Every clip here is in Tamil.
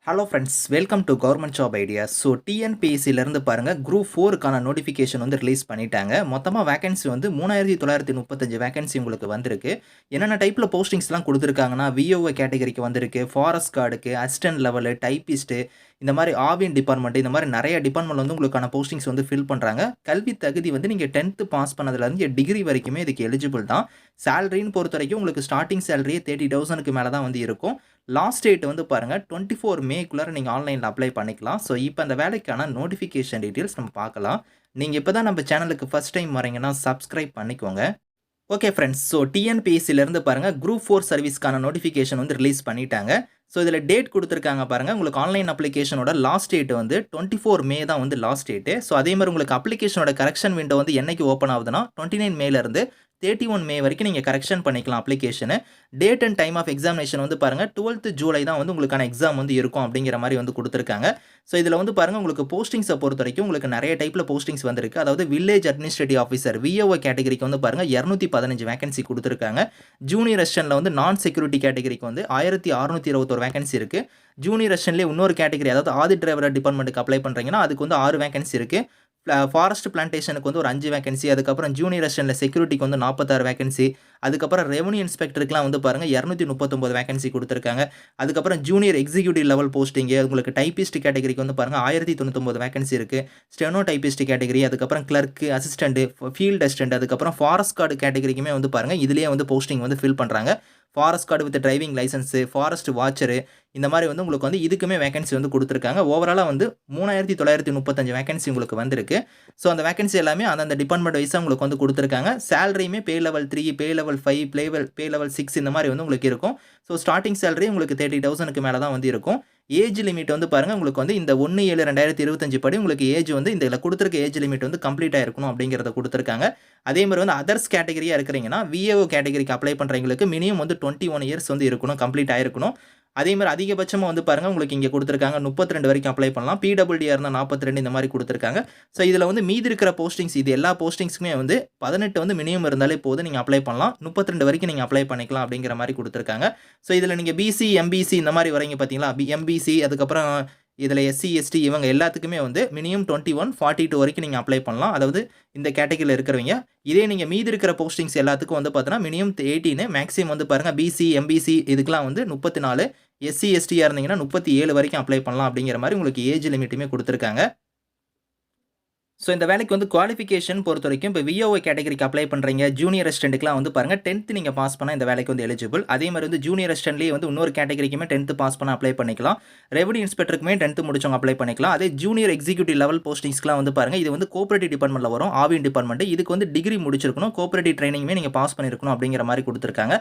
Hello friends, welcome to government job ideas. So டிஎன்பிஎஸ்சிலேருந்து பாருங்கள், குரூப் 4க்கான நோட்டிஃபிகேஷன் வந்து ரிலீஸ் பண்ணிட்டாங்க. மொத்தமாக வேகன்சி வந்து 3935 வேகன்சி உங்களுக்கு வந்திருக்கு. என்னென்ன டைப்பில் போஸ்டிங்ஸ்லாம் கொடுத்துருக்காங்கன்னா, விஓஓ கேட்டகரிக்கு வந்திருக்கு, ஃபாரஸ்ட் கார்டுக்கு, அசிஸ்டன்ட் லெவலு, டைப்பிஸ்ட்டு, இந்த மாதிரி ஆவின் டிபார்ட்மெண்ட், இந்த மாதிரி நிறைய டிபார்ட்மெண்ட் வந்து உங்களுக்கான போஸ்டிங்ஸ் வந்து ஃபில் பண்ணுறாங்க. கல்வி தகுதி வந்து நீங்கள் 10th பாஸ் பண்ணதுலேருந்து டிகிரி வரைக்குமே இதுக்கு எலிஜிபிள் தான். சேலரின்னு பொறுத்த வரைக்கும் உங்களுக்கு ஸ்டார்டிங் சேலரியே 30,000க்கு மேலே தான் வந்து இருக்கும். லாஸ்ட் டேட் வந்து பாருங்கள் 24 மேக்குள்ளார நீங்கள் ஆன்லைனில் அப்ளை பண்ணிக்கலாம். ஸோ இப்போ அந்த வேலைக்கான நோட்டிஃபிகேஷன் டீட்டெயில்ஸ் நம்ம பார்க்கலாம். நீங்கள் இப்போ தான் நம்ம சேனலுக்கு ஃபஸ்ட் டைம் வரீங்கன்னா சப்ஸ்கிரைப் பண்ணிக்கோங்க. ஓகே ஃப்ரெண்ட்ஸ், ஸோ டிஎன்பிஎஸ்சிலேருந்து பாருங்கள், குரூப் 4 சர்வீஸ்க்கான நோட்டிஃபிகேஷன் வந்து ரிலீஸ் பண்ணிட்டாங்க. ஸோ இதில் டேட் கொடுத்துருக்காங்க பாருங்கள். உங்களுக்கு ஆன்லைன் அப்ளிகேஷனோட லாஸ்ட் டேட் வந்து 24 மே தான் வந்து லாஸ்ட் டேட்டு. ஸோ அதே மாதிரி உங்களுக்கு அப்ளிகேஷனோட கரெக்ஷன் விண்டோ வந்து என்னைக்கு ஓப்பன் ஆகுதுன்னா 29 மேலேருந்து 31 மே வரைக்கும் நீங்கள் கரெக்ஷன் பண்ணிக்கலாம் application. Date and time of examination வந்து பாருங்கள் 12th ஜூலை தான் வந்து உங்களுக்கான எக்ஸாம் வந்து இருக்கும் அப்படிங்கிற மாதிரி வந்து கொடுத்துருக்காங்க. ஸோ இதில் வந்து பாருங்கள், உங்களுக்கு போஸ்டிங்ஸை பொறுத்த வரைக்கும் உங்களுக்கு நிறைய டைப்பில் போஸ்டிங்ஸ் வந்திருக்கு. அதாவது வில்லேஜ் அட்மினிஸ்ட்ரேட்டிவ் ஆஃபீஸர் விஓஓ கேட்டகரிக்கு வந்து பாருங்கள் 215 வேகன்சி கொடுத்துருக்காங்க. ஜூனியர் அசிஸ்டன்ட்ல வந்து நான் செக்யூரிட்டி கேட்டகரிக்கு வந்து 1621 வேகன்சி இருக்குது. ஜூனியர் அசிஸ்டன்ட்லேயே இன்னொரு கேட்டகரி, அதாவது ஆதி டிரைவர் டிபார்ட்மெண்ட்டுக்கு அப்ளை பண்ணுறீங்கன்னா அதுக்கு வந்து 6 வேகன்சி இருக்குது. ஃபாரஸ்ட் பிளான்டேஷனுக்கு வந்து ஒரு 5 வேகன்சி, அதுக்கப்புறம் ஜூனியர் அசிஸ்டன்ட்ல செக்யூரிட்டிக்கு வந்து 46 வேகன்சி, அதுக்கப்புறம் ரெவன்யூ இன்ஸ்பெக்டருக்குலாம் வந்து பாருங்கள் 239 வேகன்சி கொடுத்துருக்காங்க. அதுக்கப்புறம் ஜூனியர் எக்ஸிக்யூட்டிவ் லெவல் போஸ்டிங்கு, உங்களுக்கு டைப்பிஸ்ட் கேட்டகரிக்கு வந்து பாருங்கள் 1099 வேகன்சி இருக்குது. ஸ்டெனோ டைப்பிஸ்ட் கேட்டகரி, அதுக்கப்புறம் கிளர்க்கு, அசிஸ்டன்ட், ஃபீல்ட் அசிஸ்டன்ட், அதுக்கப்புறம் ஃபாரஸ்ட் கார்டு கேட்டகரிக்குமே வந்து பாருங்கள் இதுலேயே வந்து போஸ்டிங் வந்து ஃபில் பண்ணுறாங்க. Forest card with driving licence, forest வாட்சரு, இந்த மாதிரி வந்து உங்களுக்கு வந்து இதுக்குமே வேகன்சி வந்து கொடுத்துருக்காங்க. ஓவராலாக வந்து 3935 வேகன்சி உங்களுக்கு வந்திருக்கு. ஸோ அந்த வேகன்சி எல்லாமே அந்தந்த டிபார்ட்மெண்ட் வைஸாக உங்களுக்கு வந்து கொடுத்துருக்காங்க. சேலரியுமே pay level 3, pay level 5, pay level 6 இந்த மாதிரி வந்து உங்களுக்கு இருக்கும். ஸோ ஸ்டார்டிங் சேலரி உங்களுக்கு 30,000க்கு மேலே தான் வந்து இருக்கும். ஏஜ் லிமிட் வந்து பாருங்கள், உங்களுக்கு வந்து இந்த 1/7/2025 படி உங்களுக்கு ஏஜ் வந்து இந்த இதில் கொடுத்துருக்க ஏஜ் லிமிட் வந்து கம்ப்ளீட் ஆயிருக்கணும் அப்படிங்கிறத கொடுத்துருக்காங்க. அதே மாதிரி வந்து அதர்ஸ் கேட்டகரியாக இருக்கிறீங்கன்னா விஏஓ கேட்டகரிக்கு அப்ளை பண்ணுறவங்களுக்கு மினிமம் வந்து 21 இயர்ஸ் வந்து இருக்கணும், கம்ப்ளீட் ஆயிருக்கணும். அதே மாதிரி அதிகபட்சமாக வந்து பாருங்கள், உங்களுக்கு இங்கே கொடுத்துருக்காங்க 32 வரைக்கும் அப்ளை பண்ணலாம். பிடபிள்யூடியாக இருந்தால் 42 இந்த மாதிரி கொடுத்துருக்காங்க. ஸோ இதில் வந்து மீதி இருக்கிற போஸ்டிங்ஸ், இது எல்லா போஸ்டிங்ஸுமே வந்து 18 வந்து மினிமம் இருந்தாலே போதும், நீங்கள் அப்ளை பண்ணலாம். 32 வரைக்கும் நீங்கள் அப்ளை பண்ணிக்கலாம் அப்படிங்கிற மாதிரி கொடுத்துருக்காங்க. ஸோ இதில் நீங்கள் பிசி, எம்பிசி இந்த மாதிரி வரீங்க பார்த்தீங்களா, எம்பிசி, அதுக்கப்புறம் இதில் எஸ்சி, எஸ்டி இவங்க எல்லாத்துக்குமே வந்து மினிமம் 21, 42 வரைக்கும் நீங்கள் அப்ளை பண்ணலாம். அதாவது இந்த கேட்டகரியில் இருக்கிறவங்க. இதே நீங்கள் மீதி இருக்கிற போஸ்டிங்ஸ் எல்லாத்துக்கும் வந்து பார்த்தீங்கன்னா மினிமம் 18, மேக்ஸிமம் வந்து பாருங்கள் பிசி, எம்பிசி இதுக்கெலாம் வந்து 34, எஸ்சி, எஸ்டியாக இருந்தீங்கன்னா 37 வரைக்கும் அப்ளை பண்ணலாம் அப்படிங்கிற மாதிரி உங்களுக்கு ஏஜ் லிமிட்டுமே கொடுத்துருக்காங்க. ஸோ இந்த வேலைக்கு வந்து குவாலிஃபிகேஷன் பொறுத்த வரைக்கும் இப்போ விஓஓ கேட்டகரிக்கு அப்ளை பண்ணுறீங்க, ஜூனியர் அசிஸ்டன்ட்டுக்குலாம் வந்து பாருங்கள் 10th நீங்கள் பாஸ் பண்ணால் இந்த வேலைக்கு வந்து எலிஜிபிள். அதே மாதிரி வந்து ஜூனியர் அசிஸ்டன்ட்லேயே வந்து இன்னொரு கேட்டகரிக்குமே 10th பாஸ் பண்ண அப்ளை பண்ணிக்கலாம். ரெவன்யூ இன்ஸ்பெக்டருக்குமே 10th முடிச்சவங்க அப்ளை பண்ணிக்கலாம். அதே ஜூனியர் எக்ஸிக்யூட்டிவ் லெவல் போஸ்டிங்ஸ்க்குலாம் வந்து பாருங்கள், இது வந்து கோஆபரேட்டிவ் டிபார்ட்மெண்ட்டில் வரும், ஆவின் டிபார்ட்மெண்ட். இதுக்கு வந்து டிகிரி முடிச்சிருக்கணும், கோஆபரேட்டிவ் ட்ரைனிங்குமே நீங்கள் பாஸ் பண்ணியிருக்கணும் அப்படிங்கிற மாதிரி கொடுத்துருக்காங்க.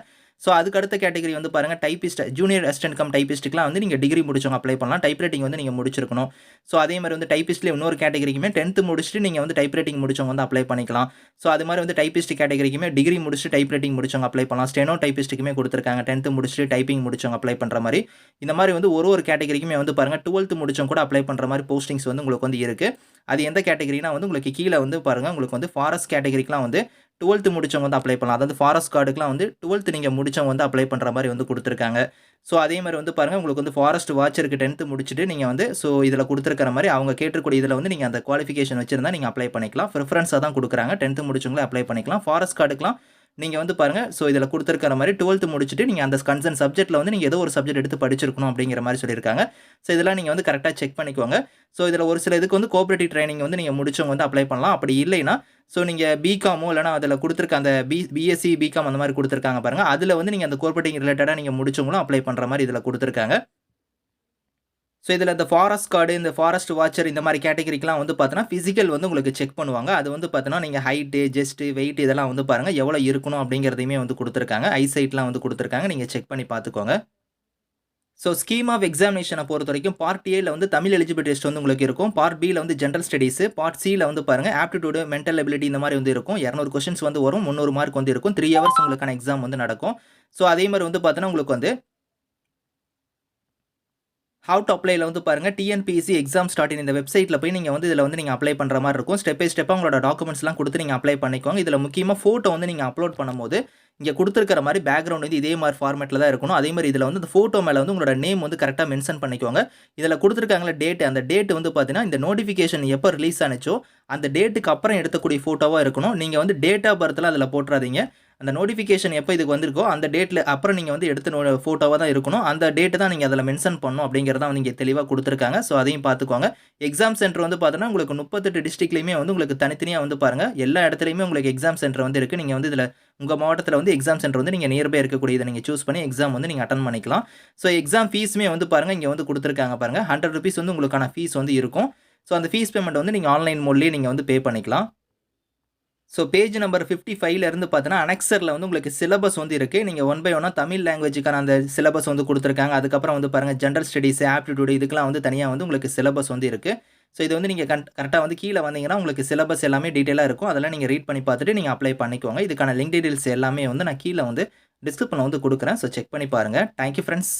ஸோ அதுக்கு அடுத்த கேட்டகரி வந்து பாருங்கள் டைப்பிஸ்ட், ஜூனியர் அசிஸ்டன்ட் கம் டைப்பிஸ்ட்டுக்குலாம் வந்து நீங்கள் டிகிரி முடிச்சவங்க அப்ளை பண்ணலாம். டைப் ரைட்டிங் வந்து நீங்கள் முடிச்சிருக்கணும். ஸோ அதே மாதிரி வந்து டைப்பிஸ்ட்லேயே இன்னொரு கேட்டகரிக்குமே 10th முடிச்சுட்டு நீங்கள் வந்து டைப் ரைட்டிங் முடிச்சவங்க வந்து அப்ளை பண்ணிக்கலாம். ஸோ அது மாதிரி வந்து டைப்பிஸ்ட் கேட்டகரிக்குமே டிகிரி முடிச்சுட்டு டைப் ரைட்டிங் முடிச்சவங்க அப்ளை பண்ணலாம். ஸ்டெனோ டைப்பிஸ்ட்டுக்குமே கொடுத்துருக்காங்க 10th முடிச்சுட்டு டைப்பிங் முடிச்சவங்க அப்ளை பண்ணுற மாதிரி. இந்த மாதிரி வந்து ஒரு கேட்டகரிக்குமே வந்து பாருங்கள் 12th முடிச்சவங்க கூட அப்ளை பண்ணுற மாதிரி போஸ்டிங்ஸ் வந்து உங்களுக்கு வந்து இருக்குது. அது எந்த கேட்டகரினா வந்து உங்களுக்கு கீழே வந்து பாருங்கள், உங்களுக்கு வந்து ஃபாரஸ்ட் கேட்டகரிக்குலாம் வந்து 12th முடிச்சவங்க வந்து அப்ளை பண்ணலாம். அதாவது ஃபாரஸ்ட் கார்டுக்குலாம் வந்து 12th நீங்கள் முடிச்சவங்க வந்து அப்ளை பண்ணுற மாதிரி வந்து கொடுத்துருக்காங்க. ஸோ அதே மாதிரி வந்து பாருங்கள், உங்களுக்கு வந்து ஃபாரஸ்ட் வாட்சருக்கு 10th முடிச்சுட்டு நீங்கள் வந்து ஸோ இதில் கொடுத்துருக்கிற மாதிரி அவங்க கேட்டிருக்கூடிய இதில் வந்து நீங்கள் அந்த குவாலிஃபிகேஷன் வச்சிருந்தா நீங்கள் அப்ளை பண்ணிக்கலாம். ப்ரிஃபரன்ஸாக தான் கொடுக்குறாங்க. 10th முடிச்சவங்களே அப்ளை பண்ணிக்கலாம். ஃபாரஸ்ட் கார்டுக்குலாம் நீங்கள் வந்து பாருங்கள், ஸோ இதில் கொடுத்துருக்கிற மாதிரி 12th முடிச்சுட்டு நீங்கள் அந்த கன்சர்ன் சப்ஜெக்ட்டில் வந்து நீங்கள் ஏதோ ஒரு சப்ஜெக்ட் எடுத்து படிச்சிருக்கணும் அப்படிங்கிற மாதிரி சொல்லியிருக்காங்க. ஸோ இதெல்லாம் நீங்கள் வந்து கரெக்டாக செக் பண்ணிக்கோங்க. ஸோ இதில் ஒரு சில இதுக்கு வந்து கோஆபரேட்டிவ் ட்ரைனிங் வந்து நீங்கள் முடிச்சவங்க வந்து அப்ளை பண்ணலாம். அப்படி இல்லைன்னா ஸோ நீங்கள் பிகாமோ இல்லைனா அதில் கொடுத்துருக்க அந்த பிஎஸ்சி, பிகாம் அந்த மாதிரி கொடுத்துருக்காங்க பாருங்கள், அதில் வந்து நீங்கள் அந்த கோஆபரேட்டிங் ரிலேட்டடாக நீங்கள் முடிச்சவங்களும் அப்ளை பண்ணுற மாதிரி இதில் கொடுத்துருக்காங்க. ஸோ இதில் இந்த ஃபாரஸ்ட் கார்டு, இந்த ஃபாரஸ்ட் வாட்சர் இந்த மாதிரி கேட்டகரிக்கெலாம் வந்து பார்த்தீங்கன்னா ஃபிசிக்கல் வந்து உங்களுக்கு செக் பண்ணுவாங்க. அது வந்து பார்த்தீங்கன்னா நீங்கள் ஹைட்டு, ஜெஸ்ட்டு, வெயிட் இதெல்லாம் வந்து பாருங்கள் எவ்வளோ இருக்கணும் அப்படிங்கிறதையுமே வந்து கொடுத்துருக்காங்க. ஐசைட்லாம் வந்து கொடுத்துருக்காங்க. நீங்கள் செக் பண்ணி பார்த்துக்கோங்க. ஸோ ஸ்கீம் ஆஃப் எக்ஸாமினேஷனை பொறுத்த வரைக்கும் பார்ட் ஏல வந்து தமிழ் எலிஜிபிலிட்டி டெஸ்ட் வந்து உங்களுக்கு இருக்கும். பார்ட் பியில் வந்து ஜென்ரல் ஸ்டடீஸு, பார்ட் சியில் வந்து பாருங்கள் ஆப்டிடியூடு, மென்டல் எபிலிட்டி இந்த மாதிரி வந்து இருக்கும். 200 கொஸ்டின்ஸ் வந்து வரும், 300 மார்க் வந்து இருக்கும். 3 ஹவர்ஸ் உங்களுக்கான எக்ஸாம் வந்து நடக்கும். ஸோ அதே மாதிரி வந்து பார்த்தீங்கன்னா உங்களுக்கு வந்து ஹவ் டு அப்ளைல வந்து பாருங்க டிஎன்பிஎஸ்சி எக்ஸாம் ஸ்டார்ட் இந்த வெப்சைட்டில் போய் நீங்கள் வந்து இதில் வந்து நீங்கள் அப்ளை பண்ணுற மாதிரி இருக்கும். ஸ்டெப் பை ஸ்டெப்பாக உங்களோட டாக்குமெண்ட்ஸ்லாம் கொடுத்து நீங்கள் அப்ளை பண்ணிக்கோங்க. இதில் முக்கியமாக ஃபோட்டோ வந்து நீங்கள் அப்லோட் பண்ணும்போது இங்கே கொடுத்துருக்கிற மாதிரி பேக்ரவுண்ட் வந்து இதே மாதிரி ஃபார்மேட்டில் தான் இருக்கணும். அதே மாதிரி இதில் வந்து இந்த ஃபோட்டோ மேலே வந்து உங்களோட நேம் வந்து கரெக்டாக மென்ஷன் பண்ணிக்கோங்க. இதில் கொடுத்துருக்காங்களா டேட், அந்த டேட் வந்து பார்த்தீங்கன்னா இந்த நோட்டிஃபிகேஷன் எப்போ ரிலீஸ் ஆனிச்சோ அந்த டேட்டுக்கு அப்புறம் எடுக்கக்கூடிய ஃபோட்டோவாக இருக்கணும். நீங்கள் வந்து டேட் ஆஃப் பர்த்லாம் அதில் போட்டுறாதீங்க. அந்த நோட்டிஃபிகேஷன் எப்போ இதுக்கு வந்திருக்கோ அந்த டேட்டில் அப்புறம் நீங்கள் வந்து எடுத்த ஃபோட்டோவாக தான் இருக்கணும். அந்த டேட்டு தான் நீங்கள் அதில் மென்ஷன் பண்ணணும் அப்படிங்கிறத வந்து இங்கே தெளிவாக கொடுத்துருக்காங்க. ஸோ அதையும் பார்த்துக்கோங்க. எக்ஸாம் சென்டர் வந்து பார்த்தீங்கன்னா உங்களுக்கு 38 டிஸ்ட்ரிக்ட்லையுமே வந்து உங்களுக்கு தனித்தனியாக வந்து பாருங்கள் எல்லா இடத்துலையுமே உங்களுக்கு எக்ஸாம் சென்டர் வந்து இருக்குது. நீங்கள் வந்து இதில் உங்கள் மாவட்டத்தில் வந்து எக்ஸாம் சென்டர் வந்து நீங்கள் நியர்பை இருக்கக்கூடியதை நீங்கள் சூஸ் பண்ணி எக்ஸாம் வந்து நீங்கள் அட்டன் பண்ணிக்கலாம். ஸோ எக்ஸாம் ஃபீஸுமே வந்து பாருங்கள் இங்கே வந்து கொடுத்துருக்காங்க பாருங்கள். ₹100 வந்து உங்களுக்கான ஃபீஸ் வந்து இருக்கும். ஸோ அந்த ஃபீஸ் பேமெண்ட் வந்து நீங்கள் ஆன்லைன் மோட்லேயே நீங்கள் வந்து பே பண்ணிக்கலாம். ஸோ பேஜ் நம்பர் 55 இருந்து பார்த்தீங்கன்னா அனெக்சரில் வந்து உங்களுக்கு சிலபஸ் வந்து இருக்குது. நீங்கள் ஒன் பை ஒன்னாக தமிழ் லாங்குவேஜுக்கான அந்த சிலபஸ் வந்து கொடுத்துருக்காங்க. அதுக்கப்புறம் வந்து பாருங்கள் ஜென்ரல் ஸ்டடீஸ், ஆப்டிடியூட் இதுக்கெல்லாம் வந்து தனியாக வந்து உங்களுக்கு சிலபஸ் வந்து இருக்குது. ஸோ இது வந்து நீங்கள் கரெக்டாக வந்து கீழே வந்தீங்கன்னா உங்களுக்கு சிலபஸ் எல்லாமே டீட்டெயிலாக இருக்கும். அதெல்லாம் நீங்கள் ரீட் பண்ணி பார்த்துட்டு நீங்கள் அப்ளை பண்ணிக்கோங்க. இதுக்கான லிங்க் டீட்டெயில்ஸ் எல்லாமே வந்து நான் கீழே வந்து டிஸ்கிரிப்ஷனில் வந்து கொடுக்குறேன். ஸோ செக் பண்ணி பாருங்கள். Thank you friends.